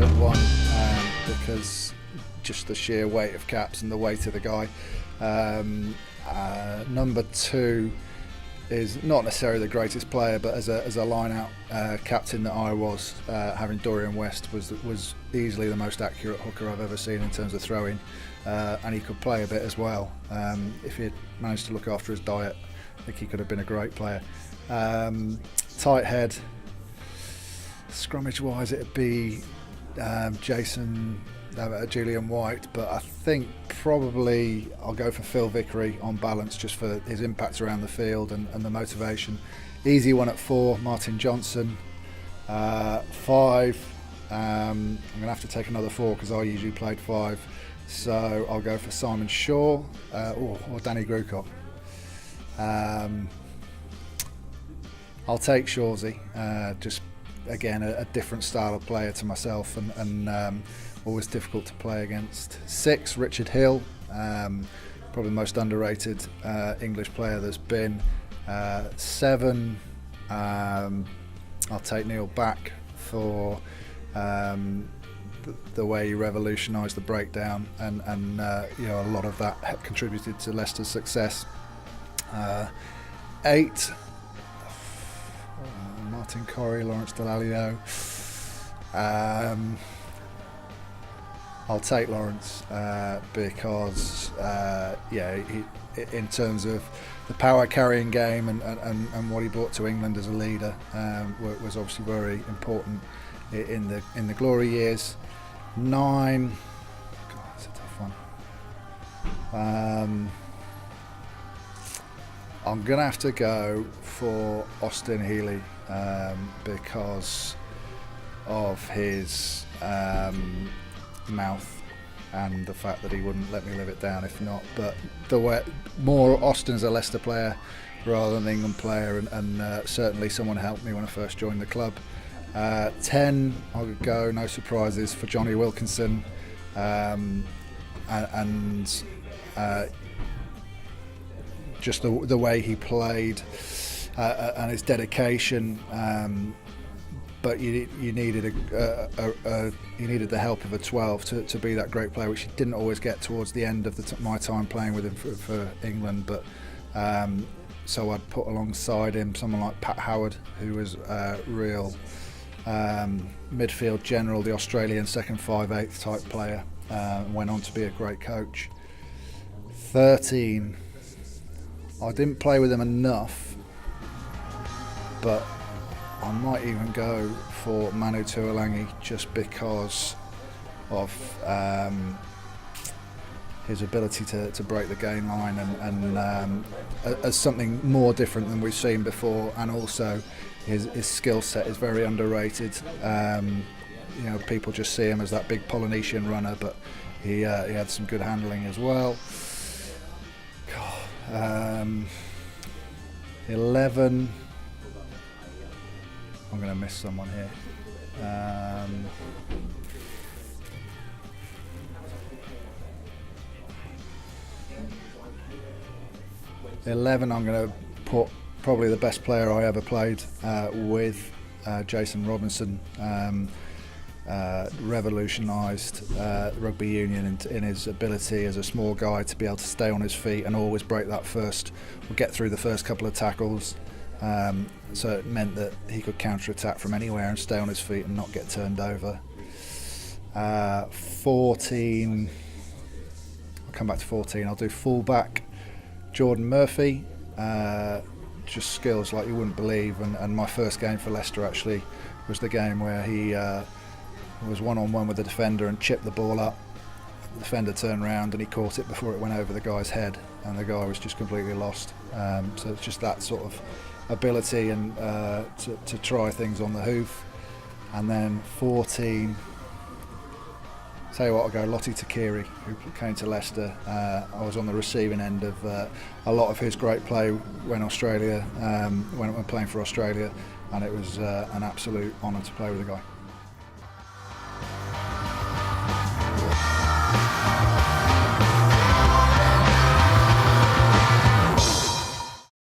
took one because just the sheer weight of caps and the weight of the guy. Number 2 is not necessarily the greatest player, but as a line-out captain that I was, having Dorian West was easily the most accurate hooker I've ever seen in terms of throwing, and he could play a bit as well. If he'd managed to look after his diet, I think he could have been a great player. Tight head, scrummage-wise, it'd be Julian White, but I think probably I'll go for Phil Vickery on balance, just for his impact around the field and the motivation. Easy one at 4, Martin Johnson. 5, I'm going to have to take another 4 because I usually played 5, so I'll go for Simon Shaw or Danny Grukop. I'll take Shawsey, just again a different style of player to myself, and always difficult to play against. 6, Richard Hill, probably the most underrated English player there's been. 7, I'll take Neil Back for the way he revolutionised the breakdown, and a lot of that contributed to Leicester's success. 8, Martin Corrie, Lawrence Dallaglio. I'll take Lawrence because he, in terms of the power carrying game and what he brought to England as a leader, was obviously very important in the glory years. 9, God, that's a tough one. I'm going to have to go for Austin Healey because of his mouth and the fact that he wouldn't let me live it down if not. But the way more Austin's a Leicester player rather than an England player, and certainly someone helped me when I first joined the club. 10, I would go, no surprises, for Johnny Wilkinson, and just the way he played and his dedication. But you needed you needed the help of a 12 to be that great player, which he didn't always get towards the end of my time playing with him for England. But so I'd put alongside him someone like Pat Howard, who was a real midfield general, the Australian second 5/8 type player, went on to be a great coach. 13, I didn't play with him enough, but I might even go for Manu Tuolangi just because of his ability to break the gain line and as something more different than we've seen before, and also his skill set is very underrated. People just see him as that big Polynesian runner, but he had some good handling as well. 11, I'm going to miss someone here. 11, I'm going to put probably the best player I ever played with, Jason Robinson. Revolutionised rugby union in his ability as a small guy to be able to stay on his feet and always break that first, or get through the first couple of tackles. So it meant that he could counter-attack from anywhere and stay on his feet and not get turned over. 14, I'll come back to 14, I'll do fullback Jordan Murphy. Just skills like you wouldn't believe, and my first game for Leicester actually was the game where he was one-on-one with the defender and chipped the ball up. The defender turned round and he caught it before it went over the guy's head, and the guy was just completely lost. So it's just that sort of ability and to try things on the hoof. And then 14, tell you what, I'll go Lottie Takiri, who came to Leicester. I was on the receiving end of a lot of his great play when playing for Australia, and it was an absolute honour to play with the guy.